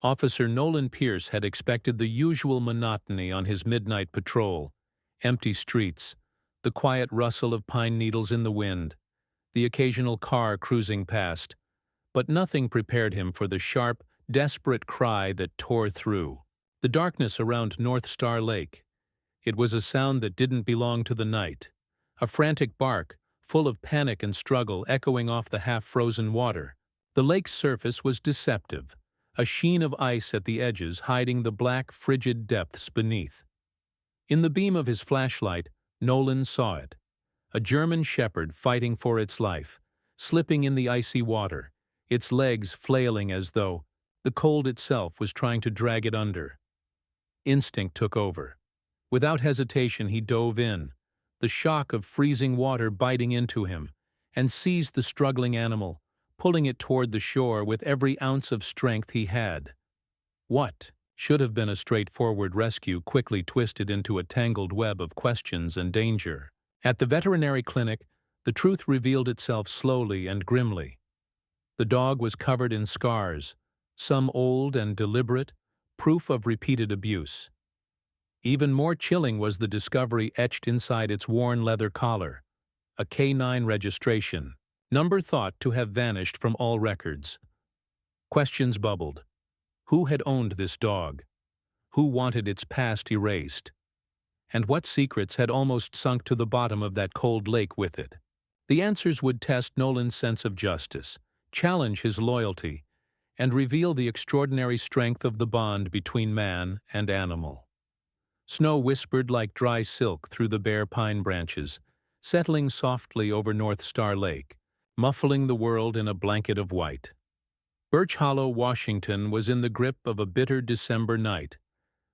Officer Nolan Pierce had expected the usual monotony on his midnight patrol: empty streets, the quiet rustle of pine needles in the wind, the occasional car cruising past, but nothing prepared him for the sharp, desperate cry that tore through the darkness around North Star Lake. It was a sound that didn't belong to the night, a frantic bark, full of panic and struggle, echoing off the half-frozen water. The lake's surface was deceptive, a sheen of ice at the edges hiding the black, frigid depths beneath. In the beam of his flashlight, Nolan saw it: a German shepherd fighting for its life, slipping in the icy water, its legs flailing as though the cold itself was trying to drag it under. Instinct took over. Without hesitation, he dove in, the shock of freezing water biting into him, and seized the struggling animal, pulling it toward the shore with every ounce of strength he had. What should have been a straightforward rescue quickly twisted into a tangled web of questions and danger. At the veterinary clinic, the truth revealed itself slowly and grimly. The dog was covered in scars, some old and deliberate, proof of repeated abuse. Even more chilling was the discovery etched inside its worn leather collar: a K9 registration, number thought to have vanished from all records. Questions bubbled. Who had owned this dog? Who wanted its past erased? And what secrets had almost sunk to the bottom of that cold lake with it? The answers would test Nolan's sense of justice, challenge his loyalty, and reveal the extraordinary strength of the bond between man and animal. Snow whispered like dry silk through the bare pine branches, settling softly over North Star Lake, muffling the world in a blanket of white. Birch Hollow, Washington was in the grip of a bitter December night,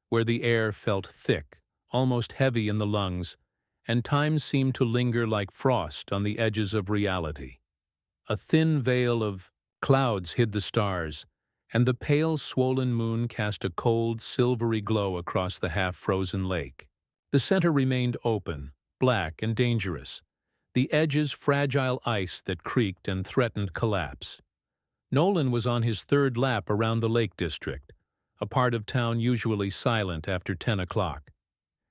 where the air felt thick, almost heavy in the lungs, and time seemed to linger like frost on the edges of reality. A thin veil of clouds hid the stars, and the pale, swollen moon cast a cold, silvery glow across the half-frozen lake. The center remained open, black and dangerous, the edges fragile ice that creaked and threatened collapse. Nolan was on his third lap around the Lake District, a part of town usually silent after 10 o'clock.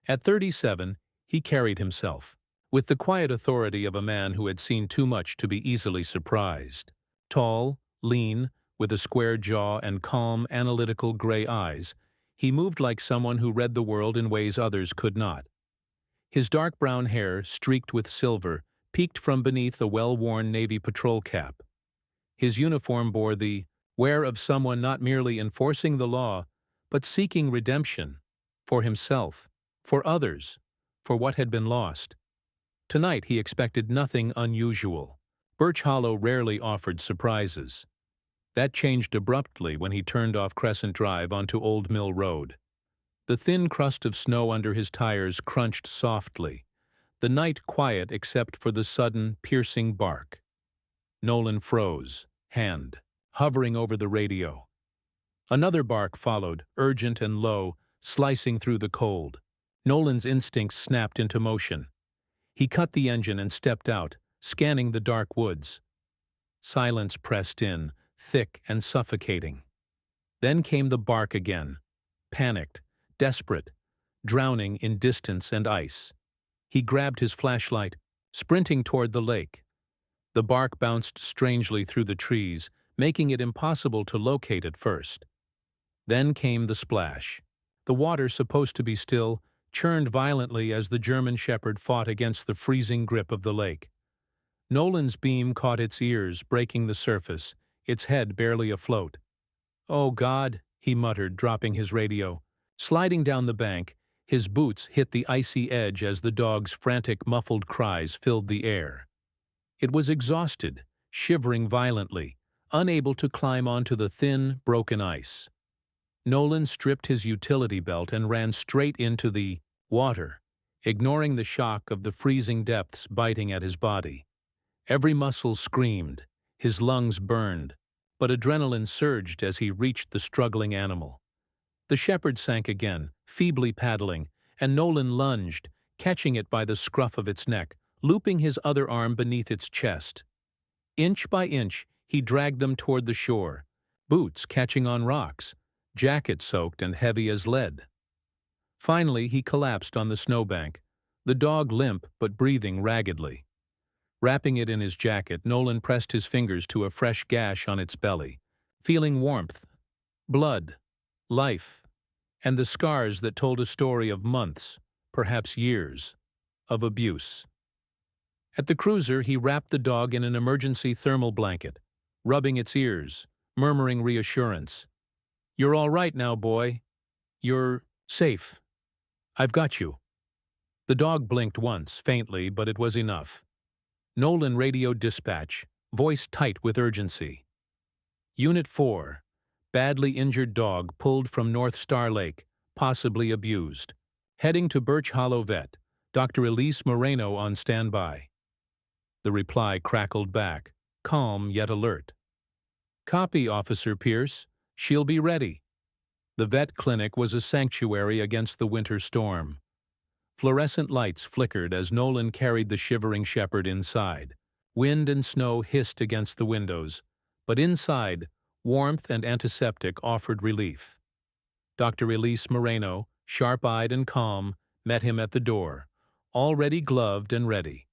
At 37, he carried himself, with the quiet authority of a man who had seen too much to be easily surprised. Tall, lean, with a square jaw and calm, analytical gray eyes, he moved like someone who read the world in ways others could not. His dark brown hair, streaked with silver, peeked from beneath a well-worn Navy patrol cap. His uniform bore the wear of someone not merely enforcing the law, but seeking redemption, for himself, for others, for what had been lost. Tonight he expected nothing unusual. Birch Hollow rarely offered surprises. That changed abruptly when he turned off Crescent Drive onto Old Mill Road. The thin crust of snow under his tires crunched softly, the night quiet except for the sudden, piercing bark. Nolan froze, hand hovering over the radio. Another bark followed, urgent and low, slicing through the cold. Nolan's instincts snapped into motion. He cut the engine and stepped out, scanning the dark woods. Silence pressed in, thick and suffocating. Then came the bark again, panicked, desperate, drowning in distance and ice. He grabbed his flashlight, sprinting toward the lake. The bark bounced strangely through the trees, making it impossible to locate at first. Then came the splash. The water, supposed to be still, churned violently as the German shepherd fought against the freezing grip of the lake. Nolan's beam caught its ears, breaking the surface, its head barely afloat. "Oh, God," he muttered, dropping his radio. Sliding down the bank, his boots hit the icy edge as the dog's frantic, muffled cries filled the air. It was exhausted, shivering violently, unable to climb onto the thin, broken ice. Nolan stripped his utility belt and ran straight into the water, ignoring the shock of the freezing depths biting at his body. Every muscle screamed, his lungs burned, but adrenaline surged as he reached the struggling animal. The shepherd sank again, feebly paddling, and Nolan lunged, catching it by the scruff of its neck, looping his other arm beneath its chest. Inch by inch, he dragged them toward the shore, boots catching on rocks, jacket soaked and heavy as lead. Finally, he collapsed on the snowbank, the dog limp but breathing raggedly. Wrapping it in his jacket, Nolan pressed his fingers to a fresh gash on its belly, feeling warmth, blood, life, and the scars that told a story of months, perhaps years, of abuse. At the cruiser, he wrapped the dog in an emergency thermal blanket, rubbing its ears, murmuring reassurance. "You're all right now, boy. You're safe. I've got you." The dog blinked once, faintly, but it was enough. Nolan radioed dispatch, voice tight with urgency. Unit 4. Badly injured dog pulled from North Star Lake, possibly abused. Heading to Birch Hollow Vet. Dr. Elise Moreno on standby. The reply crackled back, calm yet alert. "Copy, Officer Pierce. She'll be ready." The vet clinic was a sanctuary against the winter storm. Fluorescent lights flickered as Nolan carried the shivering shepherd inside. Wind and snow hissed against the windows, but inside, warmth and antiseptic offered relief. Dr. Elise Moreno, sharp-eyed and calm, met him at the door, already gloved and ready.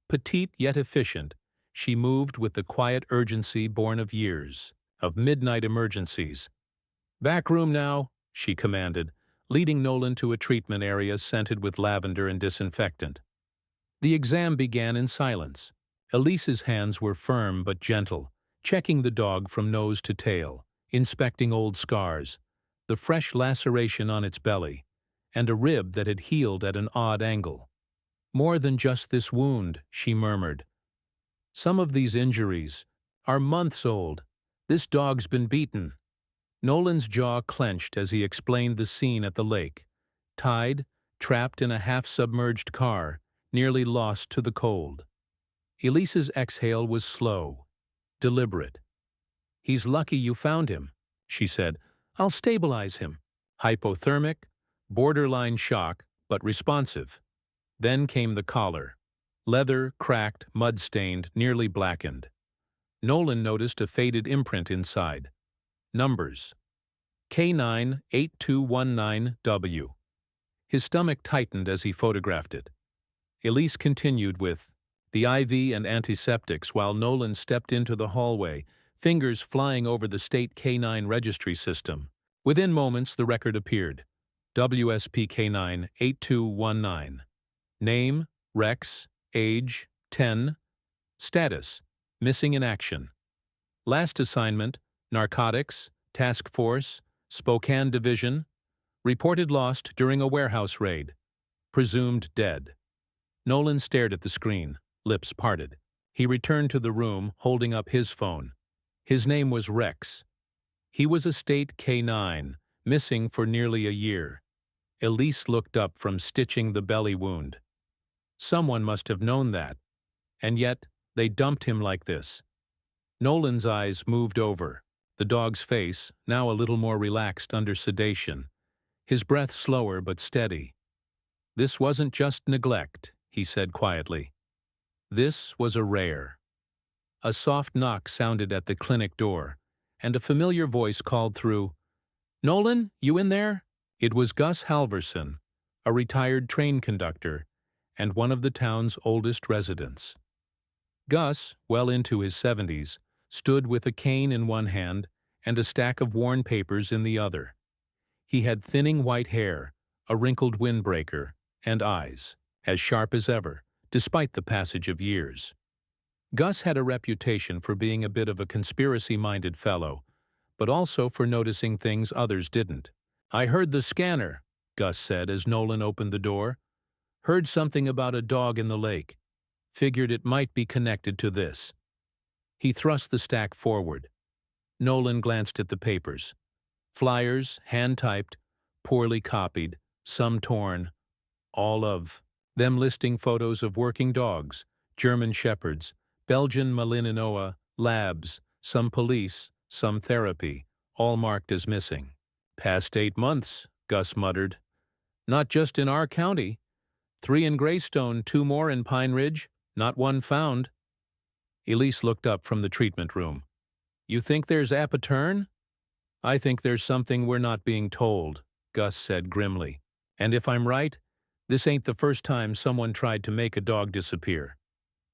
Petite yet efficient, she moved with the quiet urgency born of years, of midnight emergencies. "Back room now," she commanded, leading Nolan to a treatment area scented with lavender and disinfectant. The exam began in silence. Elise's hands were firm but gentle, checking the dog from nose to tail, inspecting old scars, the fresh laceration on its belly, and a rib that had healed at an odd angle. "More than just this wound," she murmured. "Some of these injuries are months old. This dog's been beaten." Nolan's jaw clenched as he explained the scene at the lake. Tied, trapped in a half-submerged car, nearly lost to the cold. Elise's exhale was slow, deliberate. "He's lucky you found him," she said. "I'll stabilize him." Hypothermic, borderline shock, but responsive. Then came the collar. Leather, cracked, mud-stained, nearly blackened. Nolan noticed a faded imprint inside. Numbers. K98219W. His stomach tightened as he photographed it. Elise continued with the IV and antiseptics while Nolan stepped into the hallway, fingers flying over the state K9 registry system. Within moments, the record appeared. WSP K98219. Name, Rex, age, 10. Status, missing in action. Last assignment, narcotics, task force, Spokane Division. Reported lost during a warehouse raid. Presumed dead. Nolan stared at the screen, lips parted. He returned to the room, holding up his phone. His name was Rex. He was a state K9, missing for nearly a year. Elise looked up from stitching the belly wound. Someone must have known that. And yet, they dumped him like this. Nolan's eyes moved over, the dog's face, now a little more relaxed under sedation, his breath slower but steady. "This wasn't just neglect," he said quietly. "This was a rare." A soft knock sounded at the clinic door, and a familiar voice called through, "Nolan, you in there?" It was Gus Halverson, a retired train conductor, and one of the town's oldest residents. Gus, well into his 70s, stood with a cane in one hand and a stack of worn papers in the other. He had thinning white hair, a wrinkled windbreaker, and eyes, as sharp as ever, despite the passage of years. Gus had a reputation for being a bit of a conspiracy-minded fellow, but also for noticing things others didn't. "I heard the scanner," Gus said as Nolan opened the door. "Heard something about a dog in the lake. Figured it might be connected to this." He thrust the stack forward. Nolan glanced at the papers. Flyers, hand-typed, poorly copied, some torn, all of them listing photos of working dogs, German shepherds, Belgian Malinois, labs, some police, some therapy, all marked as missing. "Past 8 months," Gus muttered. "Not just in our county. 3 in Greystone, 2 more in Pine Ridge, not one found." Elise looked up from the treatment room. "You think there's Apatern?" I think there's something we're not being told, Gus said grimly. And if I'm right, this ain't the first time someone tried to make a dog disappear.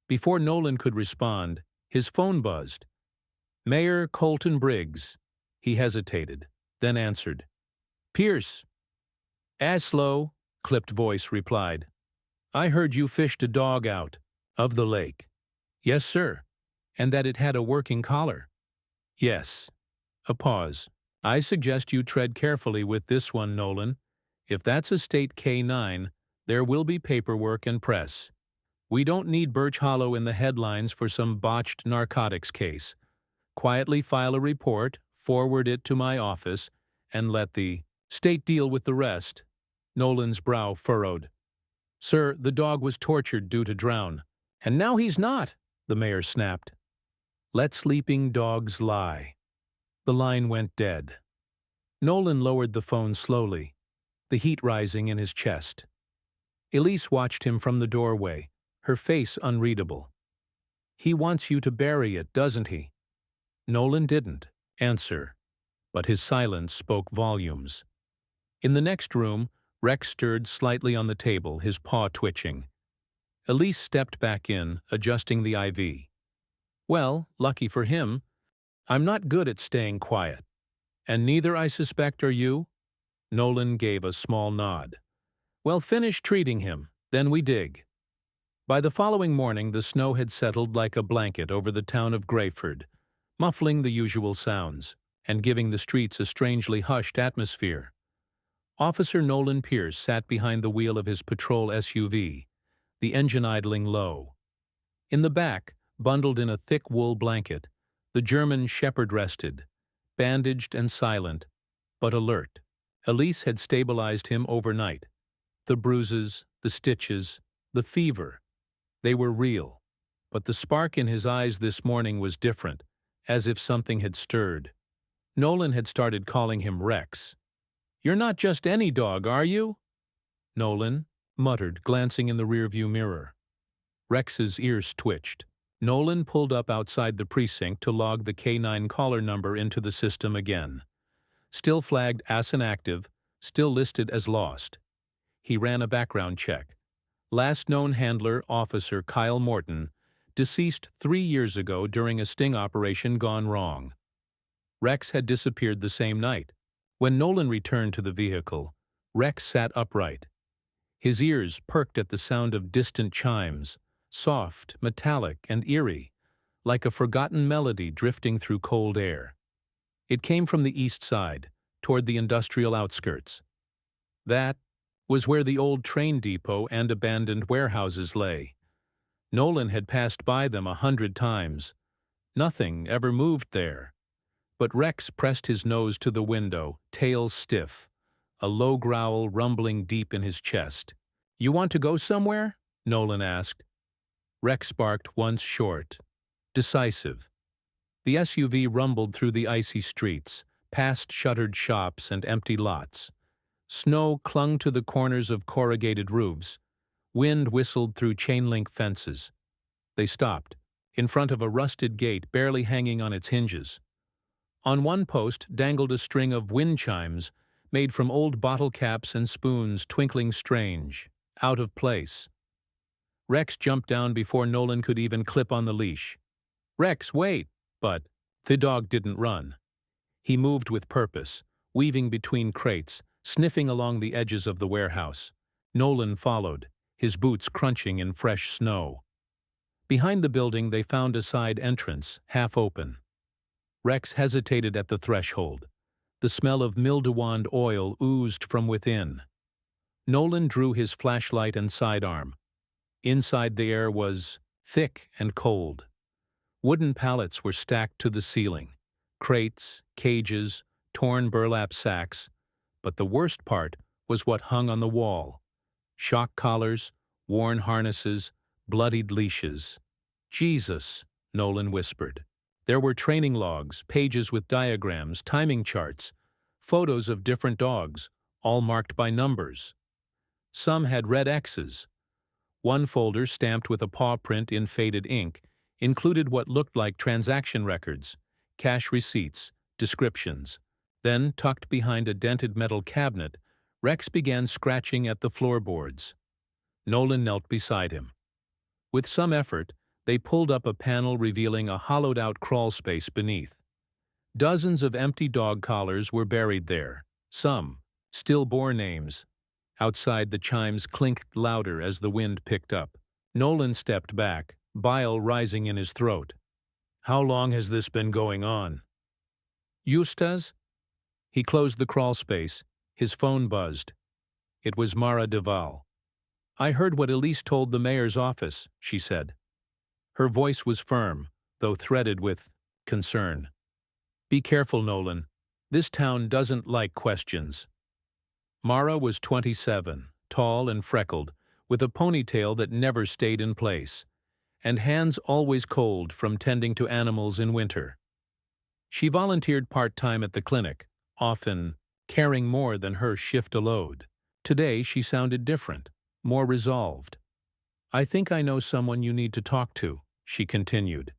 Before Nolan could respond, his phone buzzed. Mayor Colton Briggs. He hesitated, then answered. Pierce. Aslow, clipped voice replied. I heard you fished a dog out of the lake. Yes, sir. And that it had a working collar. Yes. A pause. I suggest you tread carefully with this one, Nolan. If that's a state K9, there will be paperwork and press. We don't need Birch Hollow in the headlines for some botched narcotics case. Quietly file a report, forward it to my office, and let the state deal with the rest. Nolan's brow furrowed. Sir, the dog was tortured due to drown. And now he's not, the mayor snapped. Let sleeping dogs lie. The line went dead. Nolan lowered the phone slowly, the heat rising in his chest. Elise watched him from the doorway, her face unreadable. He wants you to bury it, doesn't he? Nolan didn't answer, but his silence spoke volumes. In the next room, Rex stirred slightly on the table, his paw twitching. Elise stepped back in, adjusting the IV. Well, lucky for him, I'm not good at staying quiet. And neither, I suspect, are you? Nolan gave a small nod. Well, finish treating him, then we dig. By the following morning, the snow had settled like a blanket over the town of Grayford, muffling the usual sounds and giving the streets a strangely hushed atmosphere. Officer Nolan Pierce sat behind the wheel of his patrol SUV, the engine idling low. In the back, bundled in a thick wool blanket, the German shepherd rested, bandaged and silent, but alert. Elise had stabilized him overnight. The bruises, the stitches, the fever, they were real. But the spark in his eyes this morning was different, as if something had stirred. Nolan had started calling him Rex. You're not just any dog, are you? Nolan muttered, glancing in the rearview mirror. Rex's ears twitched. Nolan pulled up outside the precinct to log the K9 caller number into the system again. Still flagged as inactive, still listed as lost. He ran a background check. Last known handler, Officer Kyle Morton, deceased 3 years ago during a sting operation gone wrong. Rex had disappeared the same night. When Nolan returned to the vehicle, Rex sat upright. His ears perked at the sound of distant chimes, soft, metallic, and eerie, like a forgotten melody drifting through cold air. It came from the east side, toward the industrial outskirts. That was where the old train depot and abandoned warehouses lay. Nolan had passed by them 100 times. Nothing ever moved there. But Rex pressed his nose to the window, tail stiff, a low growl rumbling deep in his chest. You want to go somewhere? Nolan asked. Rex barked once short, decisive. The SUV rumbled through the icy streets, past shuttered shops and empty lots. Snow clung to the corners of corrugated roofs. Wind whistled through chain-link fences. They stopped, in front of a rusted gate barely hanging on its hinges. On one post dangled a string of wind chimes made from old bottle caps and spoons twinkling strange, out of place. Rex jumped down before Nolan could even clip on the leash. Rex, wait! But the dog didn't run. He moved with purpose, weaving between crates, sniffing along the edges of the warehouse. Nolan followed, his boots crunching in fresh snow. Behind the building they found a side entrance, half open. Rex hesitated at the threshold. The smell of mildewed oil oozed from within. Nolan drew his flashlight and sidearm. Inside the air was thick and cold. Wooden pallets were stacked to the ceiling. Crates, cages, torn burlap sacks. But the worst part was what hung on the wall. Shock collars, worn harnesses, bloodied leashes. Jesus, Nolan whispered. There were training logs, pages with diagrams, timing charts, photos of different dogs, all marked by numbers. Some had red X's. One folder, stamped with a paw print in faded ink, included what looked like transaction records, cash receipts, descriptions. Then, tucked behind a dented metal cabinet, Rex began scratching at the floorboards. Nolan knelt beside him. With some effort, they pulled up a panel revealing a hollowed-out crawl space beneath. Dozens of empty dog collars were buried there, some still bore names. Outside, the chimes clinked louder as the wind picked up. Nolan stepped back, bile rising in his throat. "How long has this been going on?" "Eustace?" He closed the crawl space. His phone buzzed. It was Mara Duval. "I heard what Elise told the mayor's office," she said. Her voice was firm, though threaded with concern. "Be careful, Nolan. This town doesn't like questions." Mara was 27, tall and freckled, with a ponytail that never stayed in place, and hands always cold from tending to animals in winter. She volunteered part-time at the clinic, often carrying more than her shift a load. Today she sounded different, more resolved. "I think I know someone you need to talk to," she continued.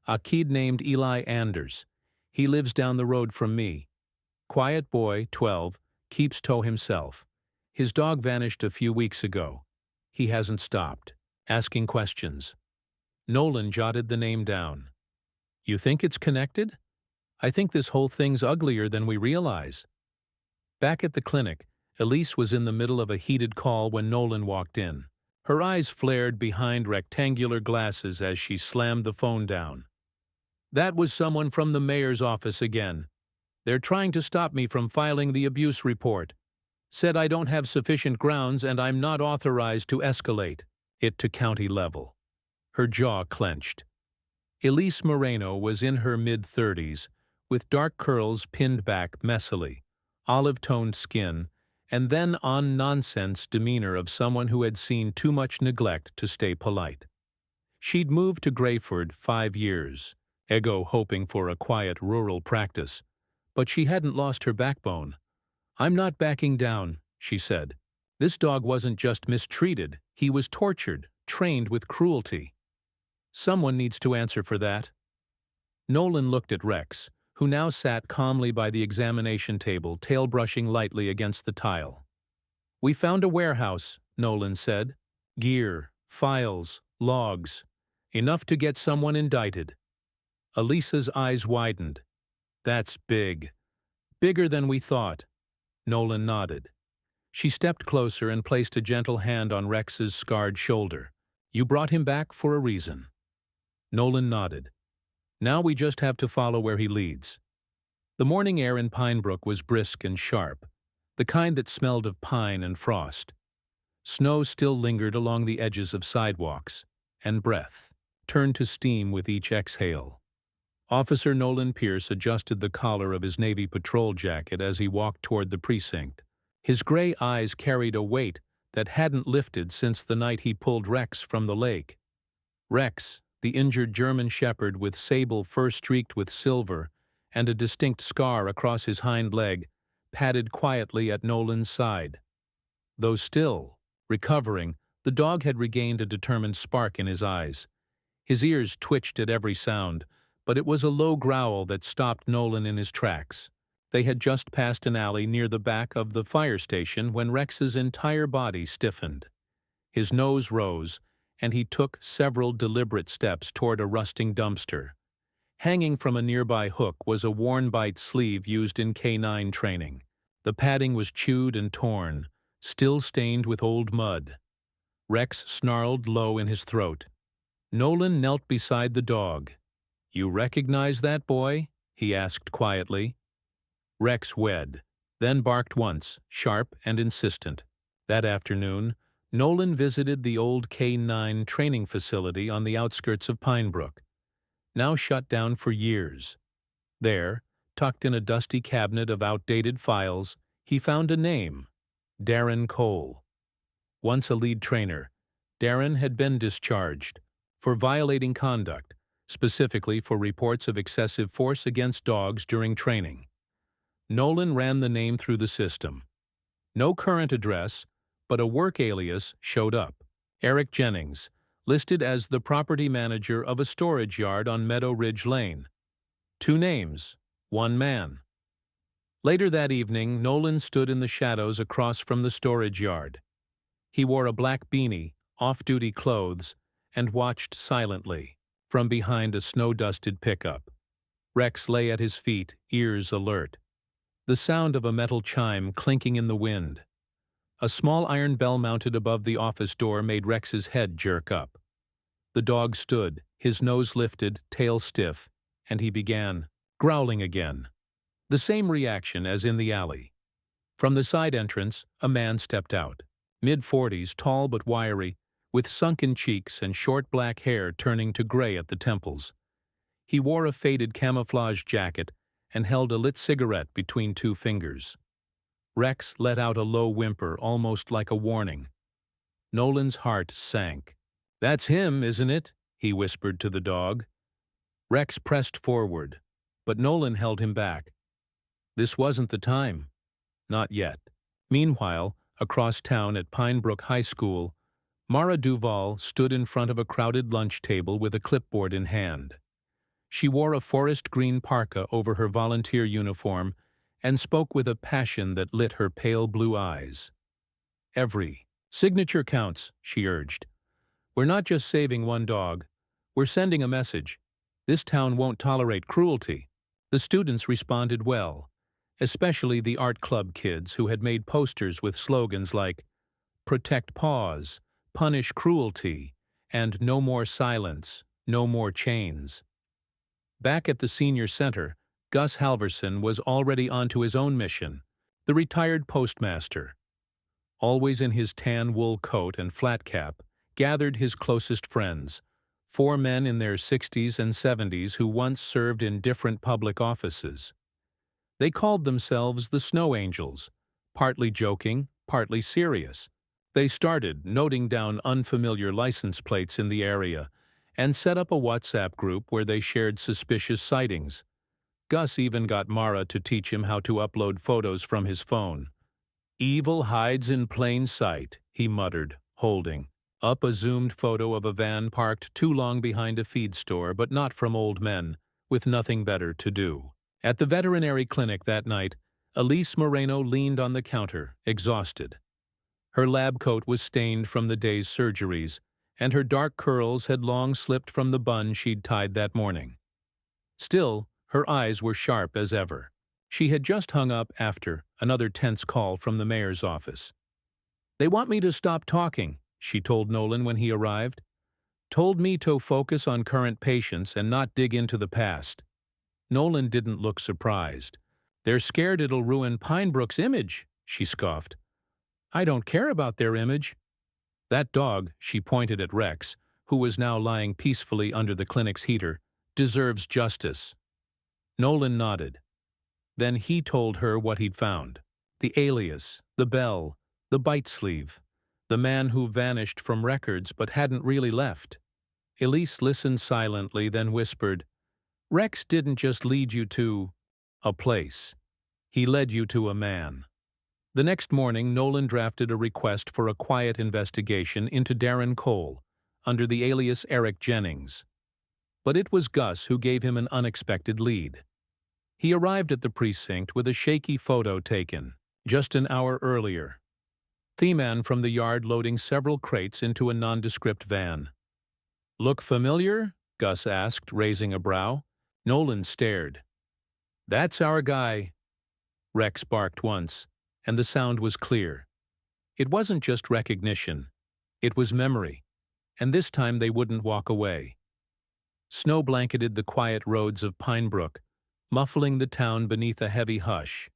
"A kid named Eli Anders. He lives down the road from me. Quiet boy, 12, keeps to himself. His dog vanished a few weeks ago. He hasn't stopped asking questions." Nolan jotted the name down. "You think it's connected? I think this whole thing's uglier than we realize." Back at the clinic, Elise was in the middle of a heated call when Nolan walked in. Her eyes flared behind rectangular glasses as she slammed the phone down. "That was someone from the mayor's office again. They're trying to stop me from filing the abuse report. Said I don't have sufficient grounds and I'm not authorized to escalate it to county level." Her jaw clenched. Elise Moreno was in her mid-30s, with dark curls pinned back messily, olive-toned skin, and then on-nonsense demeanor of someone who had seen too much neglect to stay polite. She'd moved to Grayford 5 years, ego hoping for a quiet rural practice, but she hadn't lost her backbone. "I'm not backing down," she said. "This dog wasn't just mistreated, he was tortured, trained with cruelty. Someone needs to answer for that." Nolan looked at Rex, who now sat calmly by the examination table, tail brushing lightly against the tile. "We found a warehouse," Nolan said. "Gear, files, logs. Enough to get someone indicted." Elisa's eyes widened. "That's big. Bigger than we thought." Nolan nodded. She stepped closer and placed a gentle hand on Rex's scarred shoulder. "You brought him back for a reason." Nolan nodded. "Now we just have to follow where he leads." The morning air in Pinebrook was brisk and sharp, the kind that smelled of pine and frost. Snow still lingered along the edges of sidewalks, and breath turned to steam with each exhale. Officer Nolan Pierce adjusted the collar of his Navy patrol jacket as he walked toward the precinct. His gray eyes carried a weight that hadn't lifted since the night he pulled Rex from the lake. Rex, the injured German shepherd with sable fur streaked with silver and a distinct scar across his hind leg, padded quietly at Nolan's side. Though still recovering, the dog had regained a determined spark in his eyes. His ears twitched at every sound, but it was a low growl that stopped Nolan in his tracks. They had just passed an alley near the back of the fire station when Rex's entire body stiffened. His nose rose, and he took several deliberate steps toward a rusting dumpster. Hanging from a nearby hook was a worn bite sleeve used in canine training. The padding was chewed and torn, still stained with old mud. Rex snarled low in his throat. Nolan knelt beside the dog. "You recognize that boy?" he asked quietly. Rex wed, then barked once, sharp and insistent. That afternoon, Nolan visited the old K-9 training facility on the outskirts of Pinebrook, now shut down for years. There, tucked in a dusty cabinet of outdated files, he found a name: Darren Cole. Once a lead trainer, Darren had been discharged for violating conduct, specifically for reports of excessive force against dogs during training. Nolan ran the name through the system. No current address, but a work alias showed up: Eric Jennings, listed as the property manager of a storage yard on Meadow Ridge Lane. 2 names, 1 man. Later that evening, Nolan stood in the shadows across from the storage yard. He wore a black beanie, off-duty clothes, and watched silently from behind a snow-dusted pickup. Rex lay at his feet, ears alert. The sound of a metal chime clinking in the wind. A small iron bell mounted above the office door made Rex's head jerk up. The dog stood, his nose lifted, tail stiff, and he began growling again. The same reaction as in the alley. From the side entrance, a man stepped out. Mid-40s, tall but wiry, with sunken cheeks and short black hair turning to gray at the temples. He wore a faded camouflage jacket and held a lit cigarette between two fingers. Rex let out a low whimper, almost like a warning. Nolan's heart sank. "That's him, isn't it?" he whispered to the dog. Rex pressed forward, but Nolan held him back. This wasn't the time. Not yet. Meanwhile, across town at Pinebrook High School, Mara Duval stood in front of a crowded lunch table with a clipboard in hand. She wore a forest green parka over her volunteer uniform and spoke with a passion that lit her pale blue eyes. "Every signature counts," she urged. "We're not just saving one dog. We're sending a message. This town won't tolerate cruelty." The students responded well, especially the art club kids who had made posters with slogans like "Protect Paws," "Punish Cruelty," and "No More Silence, No More Chains." Back at the senior center, Gus Halverson was already onto his own mission, the retired postmaster. Always in his tan wool coat and flat cap, gathered his closest friends, 4 men in their 60s and 70s who once served in different public offices. They called themselves the Snow Angels, partly joking, partly serious. They started noting down unfamiliar license plates in the area and set up a WhatsApp group where they shared suspicious sightings. Gus even got Mara to teach him how to upload photos from his phone. "Evil hides in plain sight," he muttered, holding up a zoomed photo of a van parked too long behind a feed store, but not from old men, with nothing better to do. At the veterinary clinic that night, Elise Moreno leaned on the counter, exhausted. Her lab coat was stained from the day's surgeries, and her dark curls had long slipped from the bun she'd tied that morning. Still, her eyes were sharp as ever. She had just hung up after another tense call from the mayor's office. "They want me to stop talking," she told Nolan when he arrived. "Told me to focus on current patients and not dig into the past." Nolan didn't look surprised. "They're scared it'll ruin Pinebrook's image," she scoffed. "I don't care about their image." "That dog," she pointed at Rex, who was now lying peacefully under the clinic's heater, "deserves justice." Nolan nodded. Then he told her what he'd found. The alias, the bell, the bite sleeve, the man who vanished from records but hadn't really left. Elise listened silently, then whispered, "Rex didn't just lead you to a place. He led you to a man." The next morning, Nolan drafted a request for a quiet investigation into Darren Cole, under the alias Eric Jennings. But it was Gus who gave him an unexpected lead. He arrived at the precinct with a shaky photo taken just an hour earlier. The man from the yard loading several crates into a nondescript van. "Look familiar?" Gus asked, raising a brow. Nolan stared. "That's our guy." Rex barked once, and the sound was clear. It wasn't just recognition. It was memory, and this time they wouldn't walk away. Snow blanketed the quiet roads of Pinebrook, muffling the town beneath a heavy hush.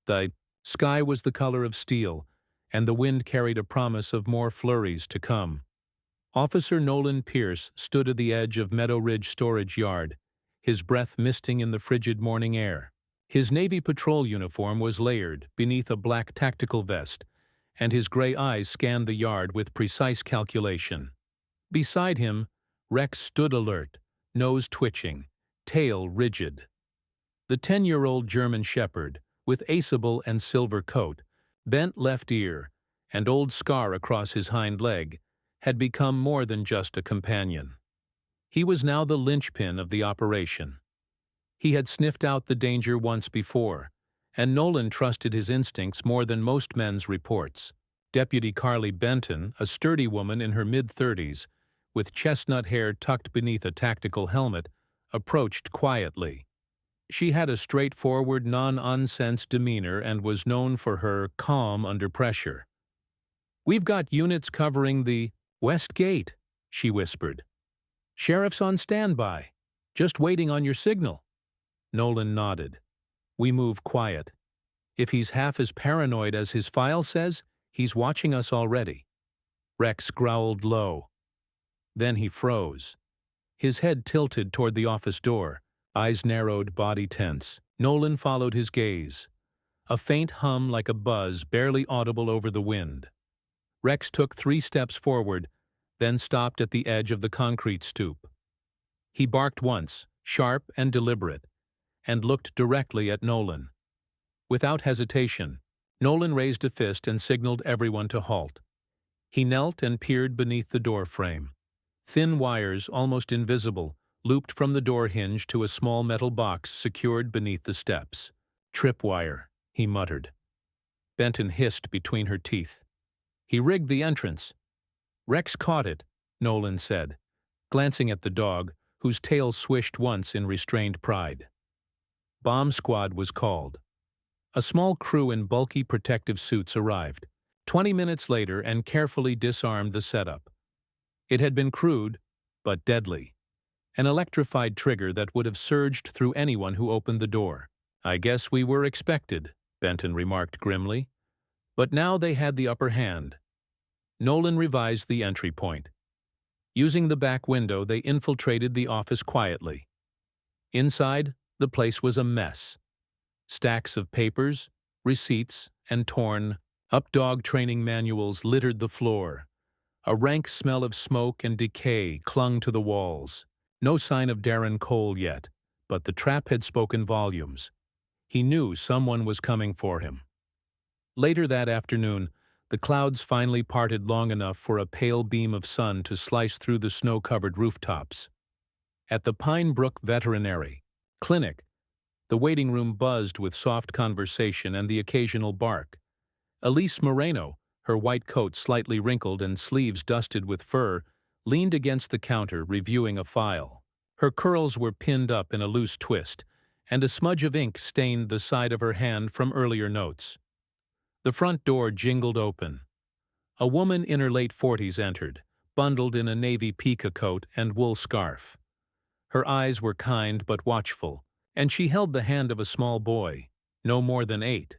The sky was the color of steel, and the wind carried a promise of more flurries to come. Officer Nolan Pierce stood at the edge of Meadow Ridge Storage Yard, his breath misting in the frigid morning air. His Navy patrol uniform was layered beneath a black tactical vest, and his gray eyes scanned the yard with precise calculation. Beside him, Rex stood alert, nose twitching, tail rigid. The 10-year-old German shepherd, with aceable and silver coat, bent left ear, and old scar across his hind leg, had become more than just a companion. He was now the linchpin of the operation. He had sniffed out the danger once before, and Nolan trusted his instincts more than most men's reports. Deputy Carly Benton, a sturdy woman in her mid-30s, with chestnut hair tucked beneath a tactical helmet, approached quietly. She had a straightforward, non-nonsense demeanor and was known for her calm under pressure. "We've got units covering the West Gate," she whispered. "Sheriff's on standby, just waiting on your signal." Nolan nodded. "We move quiet. If he's half as paranoid as his file says, he's watching us already." Rex growled low. Then he froze. His head tilted toward the office door, eyes narrowed, body tense. Nolan followed his gaze. A faint hum like a buzz, barely audible over the wind. Rex took 3 steps forward, then stopped at the edge of the concrete stoop. He barked once, sharp and deliberate, and looked directly at Nolan. Without hesitation, Nolan raised a fist and signaled everyone to halt. He knelt and peered beneath the door frame. Thin wires, almost invisible, looped from the door hinge to a small metal box secured beneath the steps. "Tripwire," he muttered. Benton hissed between her teeth. "He rigged the entrance." "Rex caught it," Nolan said, glancing at the dog, whose tail swished once in restrained pride. Bomb squad was called. A small crew in bulky protective suits arrived, 20 minutes later, and carefully disarmed the setup. It had been crude, but deadly. An electrified trigger that would have surged through anyone who opened the door. "I guess we were expected," Benton remarked grimly. But now they had the upper hand. Nolan revised the entry point. Using the back window, they infiltrated the office quietly. Inside, the place was a mess. Stacks of papers, receipts, and torn-up dog training manuals littered the floor. A rank smell of smoke and decay clung to the walls. No sign of Darren Cole yet, but the trap had spoken volumes. He knew someone was coming for him. Later that afternoon, the clouds finally parted long enough for a pale beam of sun to slice through the snow-covered rooftops. At the Pine Brook Veterinary Clinic, the waiting room buzzed with soft conversation and the occasional bark. Elise Moreno, her white coat slightly wrinkled and sleeves dusted with fur, leaned against the counter reviewing a file. Her curls were pinned up in a loose twist, and a smudge of ink stained the side of her hand from earlier notes. The front door jingled open. A woman in her late 40s entered, bundled in a navy pica coat and wool scarf. Her eyes were kind but watchful, and she held the hand of a small boy, no more than 8.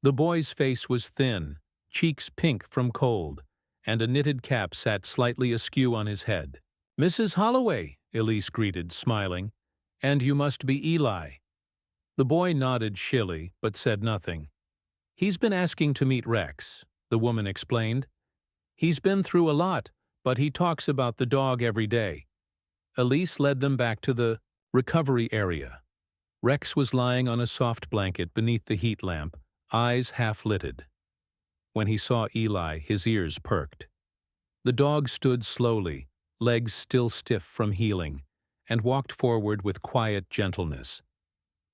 The boy's face was thin, cheeks pink from cold, and a knitted cap sat slightly askew on his head. "Mrs. Holloway," Elise greeted, smiling, "and you must be Eli." The boy nodded shilly, but said nothing. "He's been asking to meet Rex," the woman explained. "He's been through a lot, but he talks about the dog every day." Elise led them back to the recovery area. Rex was lying on a soft blanket beneath the heat lamp, eyes half-lidded. When he saw Eli, his ears perked. The dog stood slowly, legs still stiff from healing, and walked forward with quiet gentleness.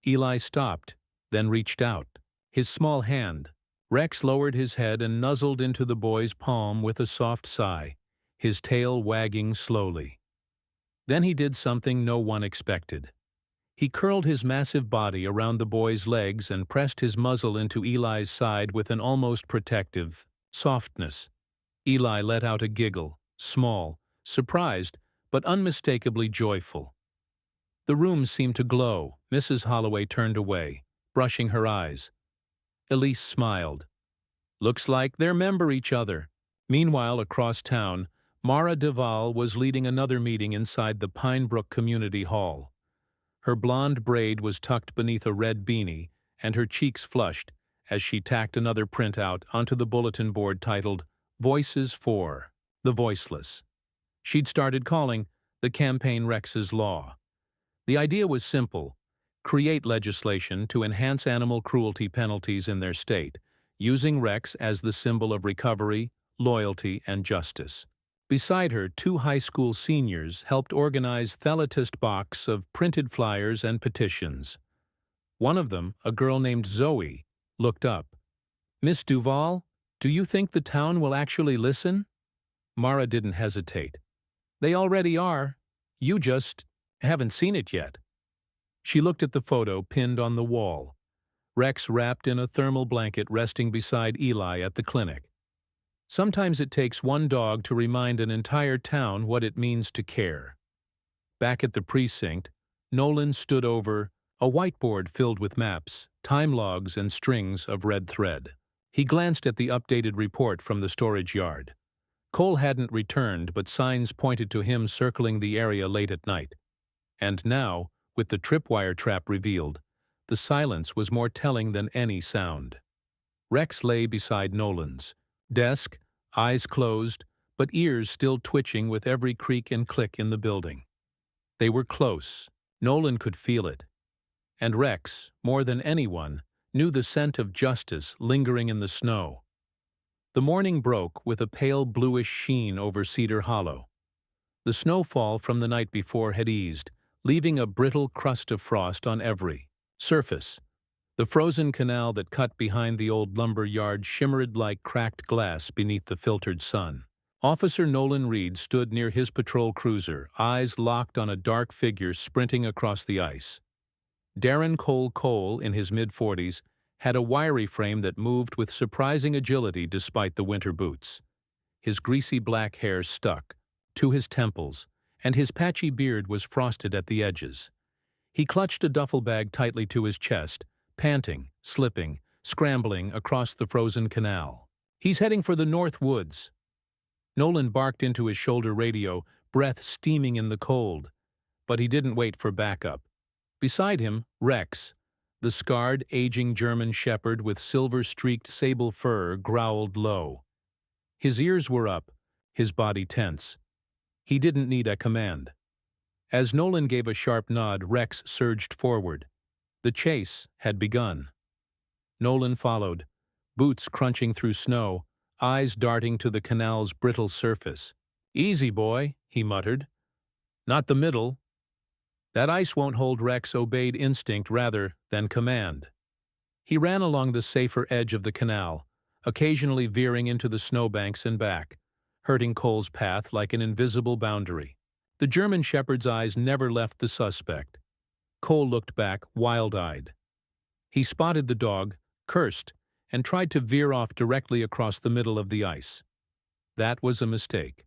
Eli stopped, then reached out. His small hand. Rex lowered his head and nuzzled into the boy's palm with a soft sigh, his tail wagging slowly. Then he did something no one expected. He curled his massive body around the boy's legs and pressed his muzzle into Eli's side with an almost protective softness. Eli let out a giggle, small, surprised, but unmistakably joyful. The room seemed to glow. Mrs. Holloway turned away, brushing her eyes. Elise smiled. "Looks like they remember each other." Meanwhile, across town, Mara Duvall was leading another meeting inside the Pine Brook Community Hall. Her blonde braid was tucked beneath a red beanie, and her cheeks flushed as she tacked another printout onto the bulletin board titled "Voices for the Voiceless." She'd started calling the campaign Rex's Law. The idea was simple: create legislation to enhance animal cruelty penalties in their state, using Rex as the symbol of recovery, loyalty, and justice. Beside her, 2 high school seniors helped organize Thelatist box of printed flyers and petitions. One of them, a girl named Zoe, looked up. "Miss Duval, do you think the town will actually listen?" Mara didn't hesitate. "They already are. You just haven't seen it yet." She looked at the photo pinned on the wall. Rex wrapped in a thermal blanket resting beside Eli at the clinic. Sometimes it takes one dog to remind an entire town what it means to care. Back at the precinct, Nolan stood over a whiteboard filled with maps, time logs, and strings of red thread. He glanced at the updated report from the storage yard. Cole hadn't returned, but signs pointed to him circling the area late at night. And now, with the tripwire trap revealed, the silence was more telling than any sound. Rex lay beside Nolan's desk, eyes closed, but ears still twitching with every creak and click in the building. They were close. Nolan could feel it. And Rex, more than anyone, knew the scent of justice lingering in the snow. The morning broke with a pale bluish sheen over Cedar Hollow. The snowfall from the night before had eased, leaving a brittle crust of frost on every surface. The frozen canal that cut behind the old lumber yard shimmered like cracked glass beneath the filtered sun. Officer Nolan Reed stood near his patrol cruiser, eyes locked on a dark figure sprinting across the ice. Darren Cole, in his mid-40s, had a wiry frame that moved with surprising agility despite the winter boots. His greasy black hair stuck to his temples, and his patchy beard was frosted at the edges. He clutched a duffel bag tightly to his chest, panting, slipping, scrambling across the frozen canal. "He's heading for the North Woods." Nolan barked into his shoulder radio, breath steaming in the cold. But he didn't wait for backup. Beside him, Rex, the scarred, aging German shepherd with silver-streaked sable fur, growled low. His ears were up, his body tense. He didn't need a command. As Nolan gave a sharp nod, Rex surged forward. The chase had begun. Nolan followed, boots crunching through snow, eyes darting to the canal's brittle surface. "Easy, boy," he muttered. "Not the middle." That ice won't hold. Rex obeyed instinct rather than command. He ran along the safer edge of the canal, occasionally veering into the snowbanks and back, hurting Cole's path like an invisible boundary. The German shepherd's eyes never left the suspect. Cole looked back, wild-eyed. He spotted the dog, cursed, and tried to veer off directly across the middle of the ice. That was a mistake.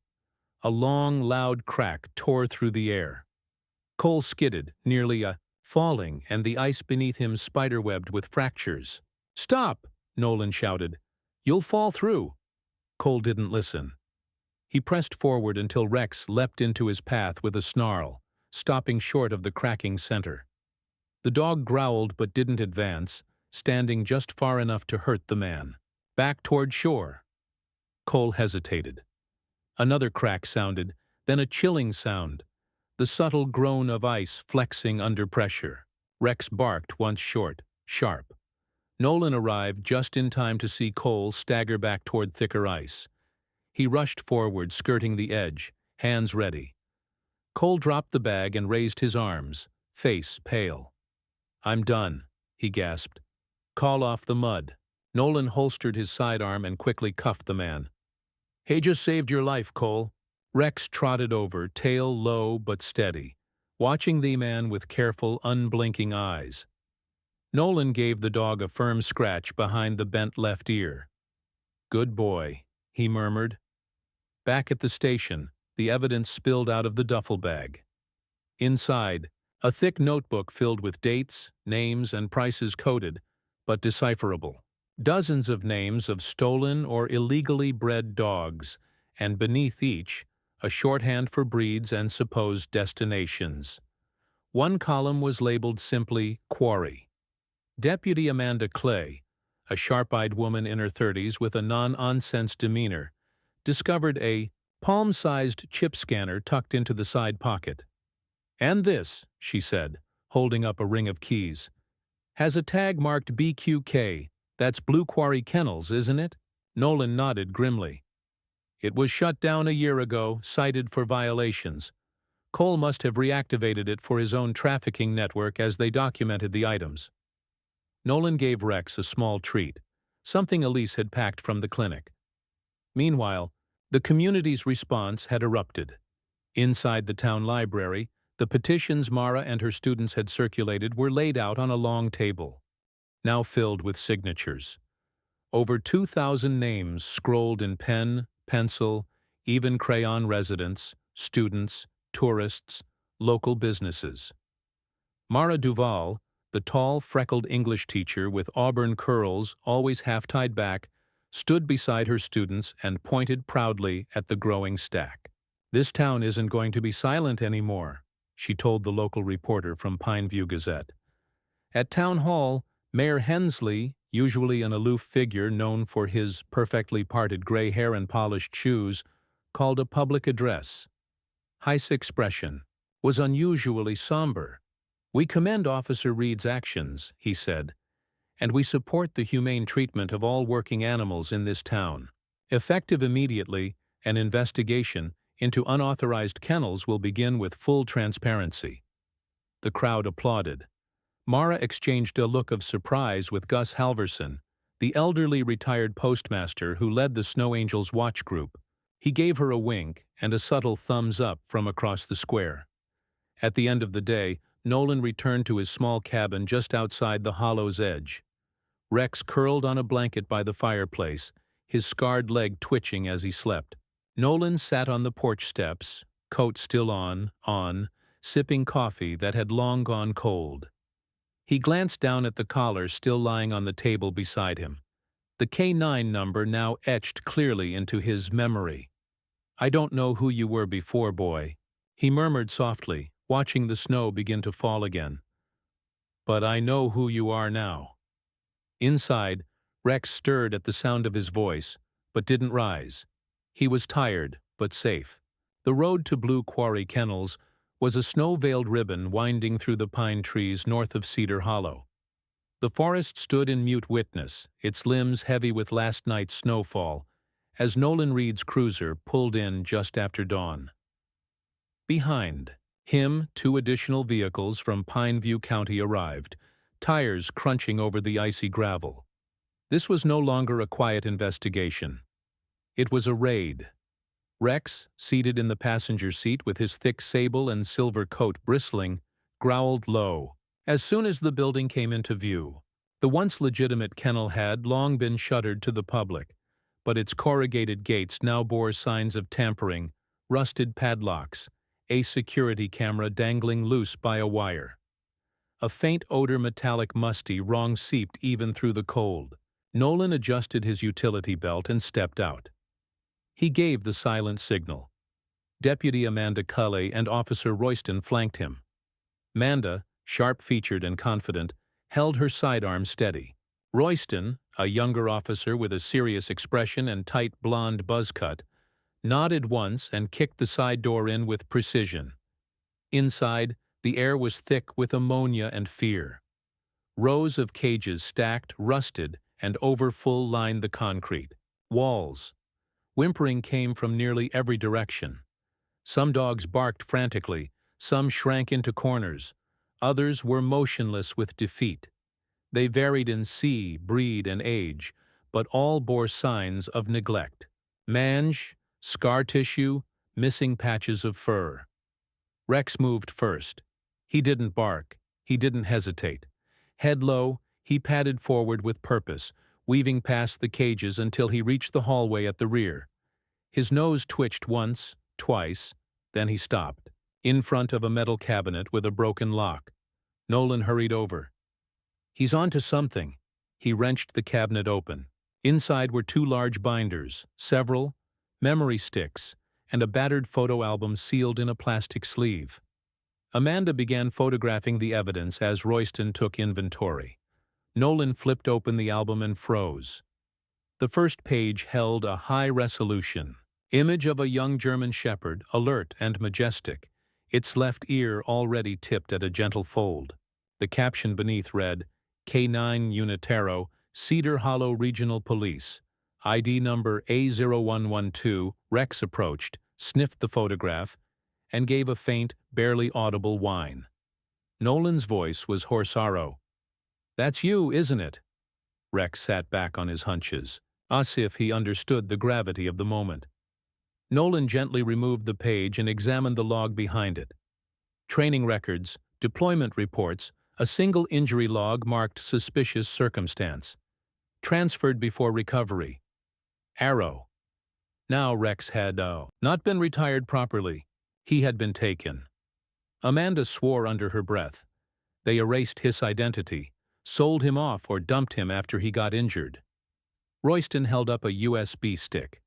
A long, loud crack tore through the air. Cole skidded, nearly falling, and the ice beneath him spiderwebbed with fractures. "Stop!" Nolan shouted. "You'll fall through." Cole didn't listen. He pressed forward until Rex leapt into his path with a snarl, stopping short of the cracking center. The dog growled but didn't advance, standing just far enough to hurt the man. "Back toward shore." Cole hesitated. Another crack sounded, then a chilling sound, the subtle groan of ice flexing under pressure. Rex barked once short, sharp. Nolan arrived just in time to see Cole stagger back toward thicker ice. He rushed forward, skirting the edge, hands ready. Cole dropped the bag and raised his arms, face pale. "I'm done," he gasped. "Call off the mud." Nolan holstered his sidearm and quickly cuffed the man. "He just saved your life, Cole." Rex trotted over, tail low but steady, watching the man with careful, unblinking eyes. Nolan gave the dog a firm scratch behind the bent left ear. "Good boy," he murmured. Back at the station, the evidence spilled out of the duffel bag. Inside, a thick notebook filled with dates, names, and prices coded, but decipherable. Dozens of names of stolen or illegally bred dogs, and beneath each, a shorthand for breeds and supposed destinations. One column was labeled simply Quarry. Deputy Amanda Clay, a sharp-eyed woman in her 30s with a non-nonsense demeanor, discovered a palm-sized chip scanner tucked into the side pocket. "And this," she said, holding up a ring of keys, "has a tag marked BQK. That's Blue Quarry Kennels, isn't it?" Nolan nodded grimly. "It was shut down a year ago, cited for violations. Cole must have reactivated it for his own trafficking network as they documented the items." Nolan gave Rex a small treat, something Elise had packed from the clinic. Meanwhile, the community's response had erupted. Inside the town library, the petitions Mara and her students had circulated were laid out on a long table, now filled with signatures. Over 2,000 names scrolled in pen, pencil, even crayon residents, students, tourists, local businesses. Mara Duval, the tall, freckled English teacher with auburn curls always half tied back, stood beside her students and pointed proudly at the growing stack. "This town isn't going to be silent anymore," she told the local reporter from Pineview Gazette. At Town Hall, Mayor Hensley, usually an aloof figure known for his perfectly parted gray hair and polished shoes, called a public address. His expression was unusually somber. "We commend Officer Reed's actions," he said, "and we support the humane treatment of all working animals in this town. Effective immediately, an investigation into unauthorized kennels will begin with full transparency." The crowd applauded. Mara exchanged a look of surprise with Gus Halverson, the elderly retired postmaster who led the Snow Angels watch group. He gave her a wink and a subtle thumbs up from across the square. At the end of the day, Nolan returned to his small cabin just outside the hollow's edge. Rex curled on a blanket by the fireplace, his scarred leg twitching as he slept. Nolan sat on the porch steps, coat still on, sipping coffee that had long gone cold. He glanced down at the collar still lying on the table beside him, the K9 number now etched clearly into his memory. "I don't know who you were before, boy," he murmured softly, watching the snow begin to fall again. "But I know who you are now." Inside, Rex stirred at the sound of his voice, but didn't rise. He was tired, but safe. The road to Blue Quarry Kennels was a snow-veiled ribbon winding through the pine trees north of Cedar Hollow. The forest stood in mute witness, its limbs heavy with last night's snowfall, as Nolan Reed's cruiser pulled in just after dawn. Behind him, 2 additional vehicles from Pineview County arrived, tires crunching over the icy gravel. This was no longer a quiet investigation. It was a raid. Rex, seated in the passenger seat with his thick sable and silver coat bristling, growled low. As soon as the building came into view, the once legitimate kennel had long been shuttered to the public, but its corrugated gates now bore signs of tampering, rusted padlocks, a security camera dangling loose by a wire. A faint odor, metallic musty, wrong seeped even through the cold. Nolan adjusted his utility belt and stepped out. He gave the silent signal. Deputy Amanda Culley and Officer Royston flanked him. Amanda, sharp-featured and confident, held her sidearm steady. Royston, a younger officer with a serious expression and tight blonde buzz cut, nodded once and kicked the side door in with precision. Inside, the air was thick with ammonia and fear. Rows of cages stacked, rusted, and overfull lined the concrete. Walls. Whimpering came from nearly every direction. Some dogs barked frantically, some shrank into corners, others were motionless with defeat. They varied in sea, breed, and age, but all bore signs of neglect. Mange, scar tissue, missing patches of fur. Rex moved first. He didn't bark. He didn't hesitate. Head low, he padded forward with purpose, weaving past the cages until he reached the hallway at the rear. His nose twitched once, twice, then he stopped, in front of a metal cabinet with a broken lock. Nolan hurried over. "He's onto something." He wrenched the cabinet open. Inside were 2 large binders, several memory sticks, and a battered photo album sealed in a plastic sleeve. Amanda began photographing the evidence as Royston took inventory. Nolan flipped open the album and froze. The first page held a high-resolution image of a young German shepherd, alert and majestic, its left ear already tipped at a gentle fold. The caption beneath read, "K9 Unitaro, Cedar Hollow Regional Police. ID number A0112." Rex approached, sniffed the photograph, and gave a faint, barely audible whine. Nolan's voice was hoarse sorrow. "That's you, isn't it?" Rex sat back on his hunches, as if he understood the gravity of the moment. Nolan gently removed the page and examined the log behind it. Training records, deployment reports, a single injury log marked suspicious circumstance. Transferred before recovery. Arrow. Now Rex had not been retired properly. He had been taken. Amanda swore under her breath. They erased his identity, sold him off or dumped him after he got injured. Royston held up a USB stick.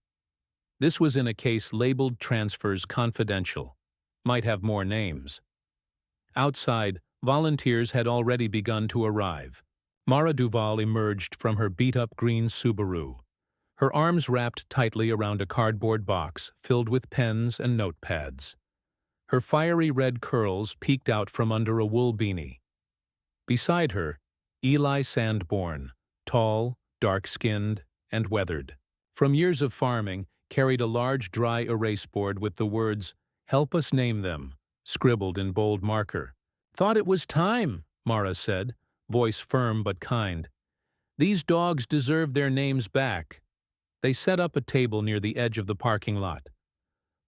This was in a case labeled Transfers Confidential. Might have more names. Outside, volunteers had already begun to arrive. Mara Duval emerged from her beat-up green Subaru, her arms wrapped tightly around a cardboard box filled with pens and notepads. Her fiery red curls peeked out from under a wool beanie. Beside her, Eli Sandborn, tall, dark-skinned, and weathered. From years of farming, carried a large dry erase board with the words, "Help us name them," scribbled in bold marker. "Thought it was time," Mara said, voice firm but kind. "These dogs deserve their names back." They set up a table near the edge of the parking lot.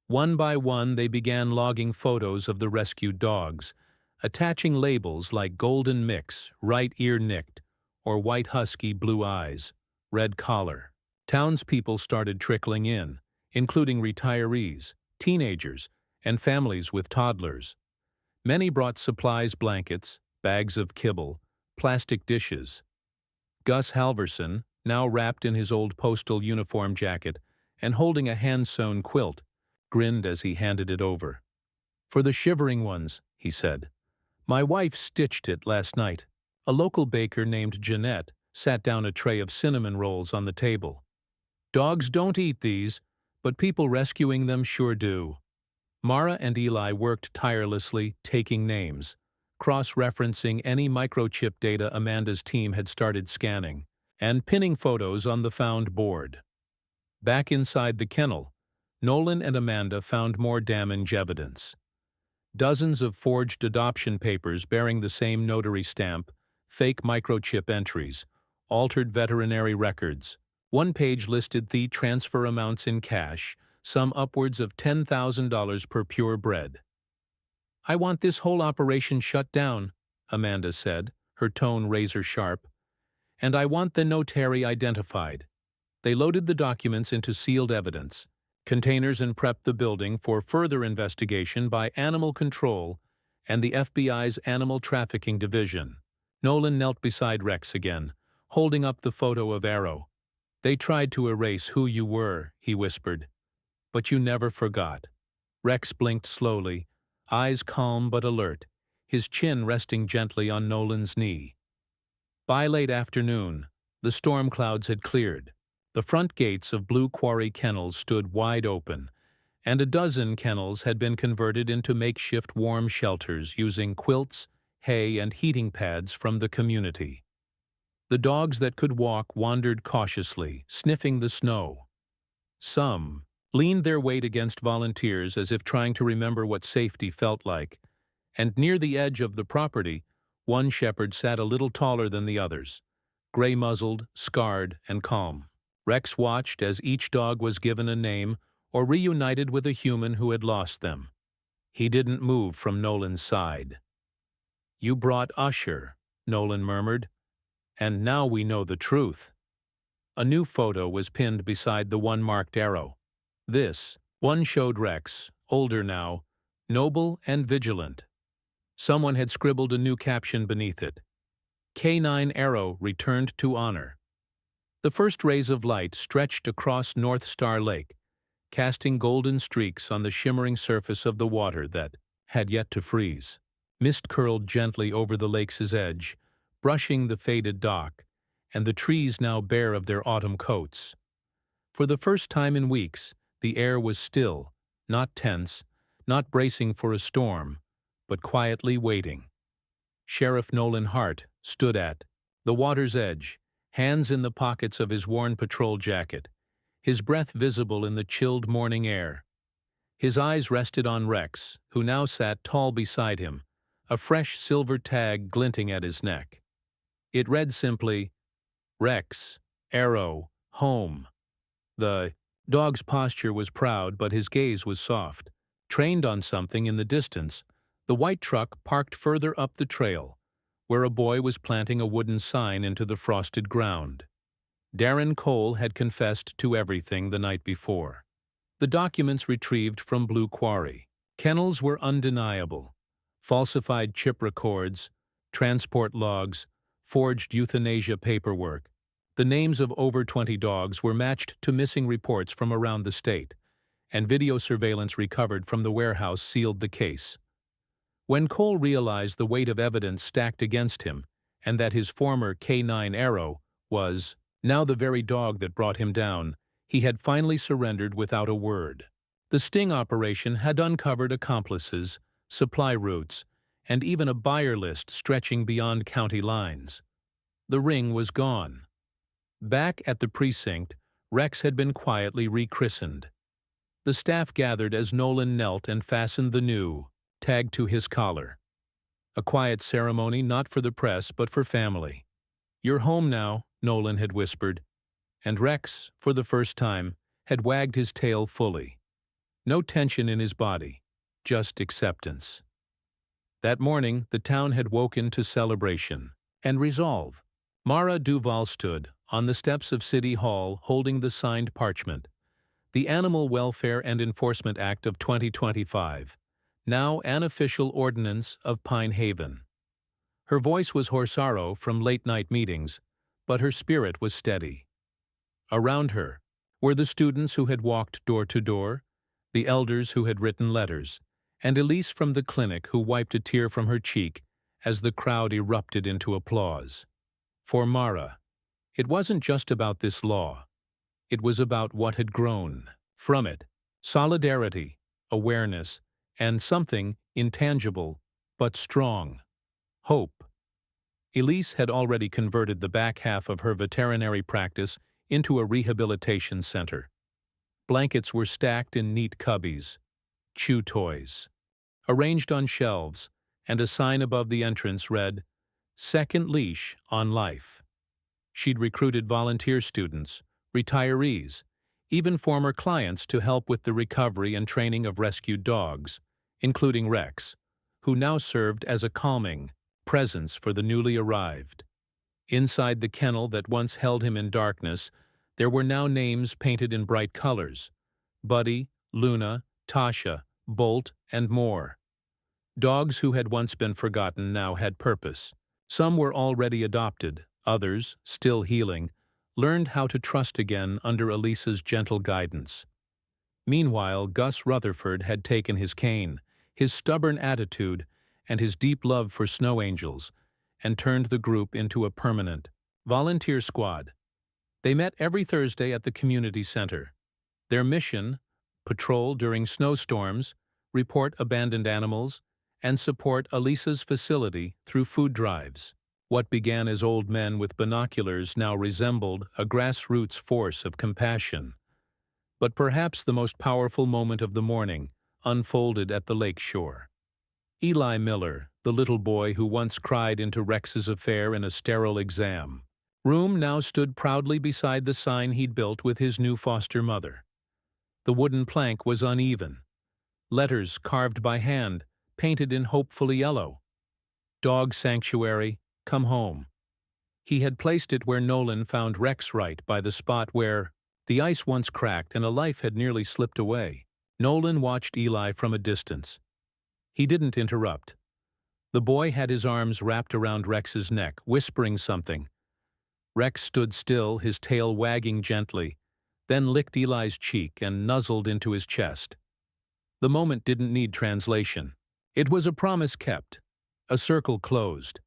One by one they began logging photos of the rescued dogs, attaching labels like Golden Mix, right ear nicked, or White Husky, blue eyes, red collar. Townspeople started trickling in, including retirees, teenagers, and families with toddlers. Many brought supplies, blankets, bags of kibble, plastic dishes. Gus Halverson, now wrapped in his old postal uniform jacket and holding a hand-sewn quilt, grinned as he handed it over. "For the shivering ones," he said. "My wife stitched it last night." A local baker named Jeanette sat down a tray of cinnamon rolls on the table. "Dogs don't eat these, but people rescuing them sure do." Mara and Eli worked tirelessly, taking names, cross-referencing any microchip data Amanda's team had started scanning, and pinning photos on the found board. Back inside the kennel, Nolan and Amanda found more damage evidence. Dozens of forged adoption papers bearing the same notary stamp, fake microchip entries, altered veterinary records. One page listed the transfer amounts in cash, some upwards of $10,000 per purebred. "I want this whole operation shut down," Amanda said, her tone razor-sharp. "And I want the notary identified." They loaded the documents into sealed evidence containers and prepped the building for further investigation by Animal Control and the FBI's Animal Trafficking Division. Nolan knelt beside Rex again, holding up the photo of Arrow. "They tried to erase who you were," he whispered. "But you never forgot." Rex blinked slowly, eyes calm but alert, his chin resting gently on Nolan's knee. By late afternoon, the storm clouds had cleared. The front gates of Blue Quarry Kennels stood wide open, and a dozen kennels had been converted into makeshift warm shelters using quilts, hay, and heating pads from the community. The dogs that could walk wandered cautiously, sniffing the snow. Some leaned their weight against volunteers as if trying to remember what safety felt like, and near the edge of the property, one shepherd sat a little taller than the others, gray-muzzled, scarred, and calm. Rex watched as each dog was given a name or reunited with a human who had lost them. He didn't move from Nolan's side. "You brought Usher," Nolan murmured, "and now we know the truth." A new photo was pinned beside the one marked Arrow. This one showed Rex, older now, noble and vigilant. Someone had scribbled a new caption beneath it. "K9 Arrow returned to honor." The first rays of light stretched across North Star Lake, casting golden streaks on the shimmering surface of the water that had yet to freeze. Mist curled gently over the lake's edge, brushing the faded dock, and the trees now bare of their autumn coats. For the first time in weeks, the air was still, not tense, not bracing for a storm, but quietly waiting. Sheriff Nolan Hart stood at the water's edge, hands in the pockets of his worn patrol jacket, his breath visible in the chilled morning air. His eyes rested on Rex, who now sat tall beside him, a fresh silver tag glinting at his neck. It read simply, Rex, Arrow, Home. The dog's posture was proud, but his gaze was soft. Trained on something in the distance, the white truck parked further up the trail, where a boy was planting a wooden sign into the frosted ground. Darren Cole had confessed to everything the night before. The documents retrieved from Blue Quarry. Kennels were undeniable. Falsified chip records, transport logs, forged euthanasia paperwork. The names of over 20 dogs were matched to missing reports from around the state, and video surveillance recovered from the warehouse sealed the case. When Cole realized the weight of evidence stacked against him, and that his former K9 Arrow was now the very dog that brought him down, he had finally surrendered without a word. The sting operation had uncovered accomplices, supply routes, and even a buyer list stretching beyond county lines. The ring was gone. Back at the precinct, Rex had been quietly rechristened. The staff gathered as Nolan knelt and fastened the new tag to his collar. A quiet ceremony not for the press but for family. "You're home now," Nolan had whispered, and Rex, for the first time, had wagged his tail fully. No tension in his body, just acceptance. That morning, the town had woken to celebration and resolve. Mara Duval stood on the steps of City Hall holding the signed parchment, the Animal Welfare and Enforcement Act of 2025, now an official ordinance of Pine Haven. Her voice was hoarse from late-night meetings, but her spirit was steady. Around her were the students who had walked door to door, the elders who had written letters, and Elise from the clinic who wiped a tear from her cheek as the crowd erupted into applause. For Mara, it wasn't just about this law. It was about what had grown from it: solidarity, awareness, and something intangible but strong: hope. Elise had already converted the back half of her veterinary practice into a rehabilitation center. Blankets were stacked in neat cubbies, chew toys arranged on shelves, and a sign above the entrance read, "Second leash on life." She'd recruited volunteer students, retirees, even former clients to help with the recovery and training of rescued dogs, including Rex, who now served as a calming presence for the newly arrived. Inside the kennel that once held him in darkness, there were now names painted in bright colors: Buddy, Luna, Tasha, Bolt, and more. Dogs who had once been forgotten now had purpose. Some were already adopted, others, still healing, learned how to trust again under Elisa's gentle guidance. Meanwhile, Gus Rutherford had taken his cane, his stubborn attitude, and his deep love for snow angels, and turned the group into a permanent volunteer squad. They met every Thursday at the community center. Their mission: patrol during snowstorms, report abandoned animals, and support Elisa's facility through food drives. What began as old men with binoculars now resembled a grassroots force of compassion. But perhaps the most powerful moment of the morning unfolded at the lake shore. Eli Miller, the little boy who once cried into Rex's affair in a sterile exam room, now stood proudly beside the sign he'd built with his new foster mother. The wooden plank was uneven. Letters carved by hand, painted in hopeful yellow. Dog Sanctuary, come home. He had placed it where Nolan found Rex, right by the spot where the ice once cracked and a life had nearly slipped away. Nolan watched Eli from a distance. He didn't interrupt. The boy had his arms wrapped around Rex's neck, whispering something. Rex stood still, his tail wagging gently, then licked Eli's cheek and nuzzled into his chest. The moment didn't need translation. It was a promise kept, a circle closed.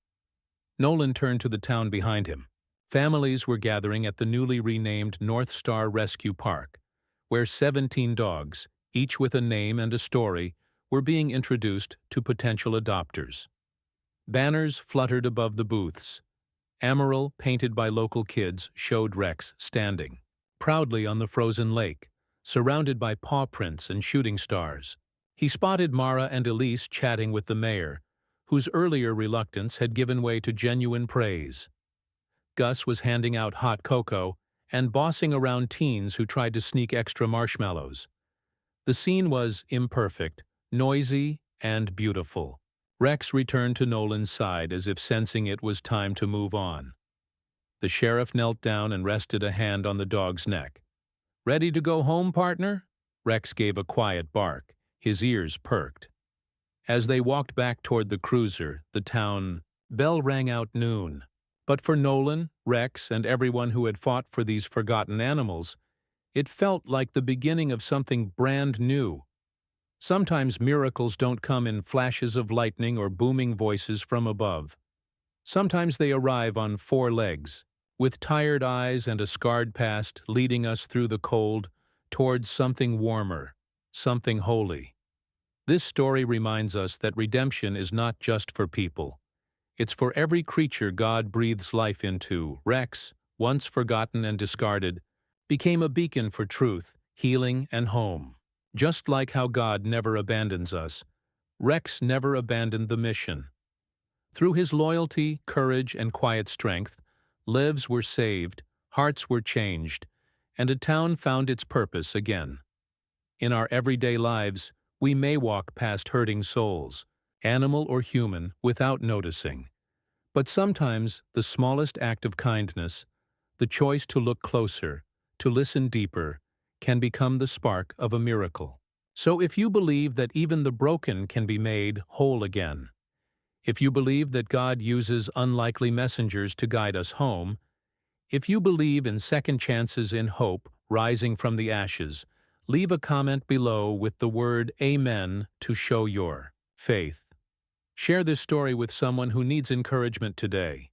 Nolan turned to the town behind him. Families were gathering at the newly renamed North Star Rescue Park, where 17 dogs, each with a name and a story, were being introduced to potential adopters. Banners fluttered above the booths. Amaral, painted by local kids, showed Rex standing proudly on the frozen lake, surrounded by paw prints and shooting stars. He spotted Mara and Elise chatting with the mayor, whose earlier reluctance had given way to genuine praise. Gus was handing out hot cocoa and bossing around teens who tried to sneak extra marshmallows. The scene was imperfect, noisy, and beautiful. Rex returned to Nolan's side as if sensing it was time to move on. The sheriff knelt down and rested a hand on the dog's neck. "Ready to go home, partner?" Rex gave a quiet bark, his ears perked. As they walked back toward the cruiser, the town bell rang out noon. But for Nolan, Rex, and everyone who had fought for these forgotten animals, it felt like the beginning of something brand new. Sometimes miracles don't come in flashes of lightning or booming voices from above. Sometimes they arrive on four legs, with tired eyes and a scarred past leading us through the cold towards something warmer, something holy. This story reminds us that redemption is not just for people. It's for every creature God breathes life into. Rex, once forgotten and discarded, became a beacon for truth, healing, and home. Just like how God never abandons us, Rex never abandoned the mission. Through his loyalty, courage, and quiet strength, lives were saved, hearts were changed, and a town found its purpose again. In our everyday lives, we may walk past hurting souls, animal or human, without noticing. But sometimes the smallest act of kindness, the choice to look closer, to listen deeper, can become the spark of a miracle. So if you believe that even the broken can be made whole again, if you believe that God uses unlikely messengers to guide us home, if you believe in second chances in hope rising from the ashes, leave a comment below with the word Amen to show your faith. Share this story with someone who needs encouragement today.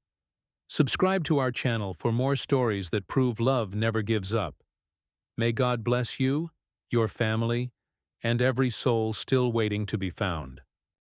Subscribe to our channel for more stories that prove love never gives up. May God bless you, your family, and every soul still waiting to be found.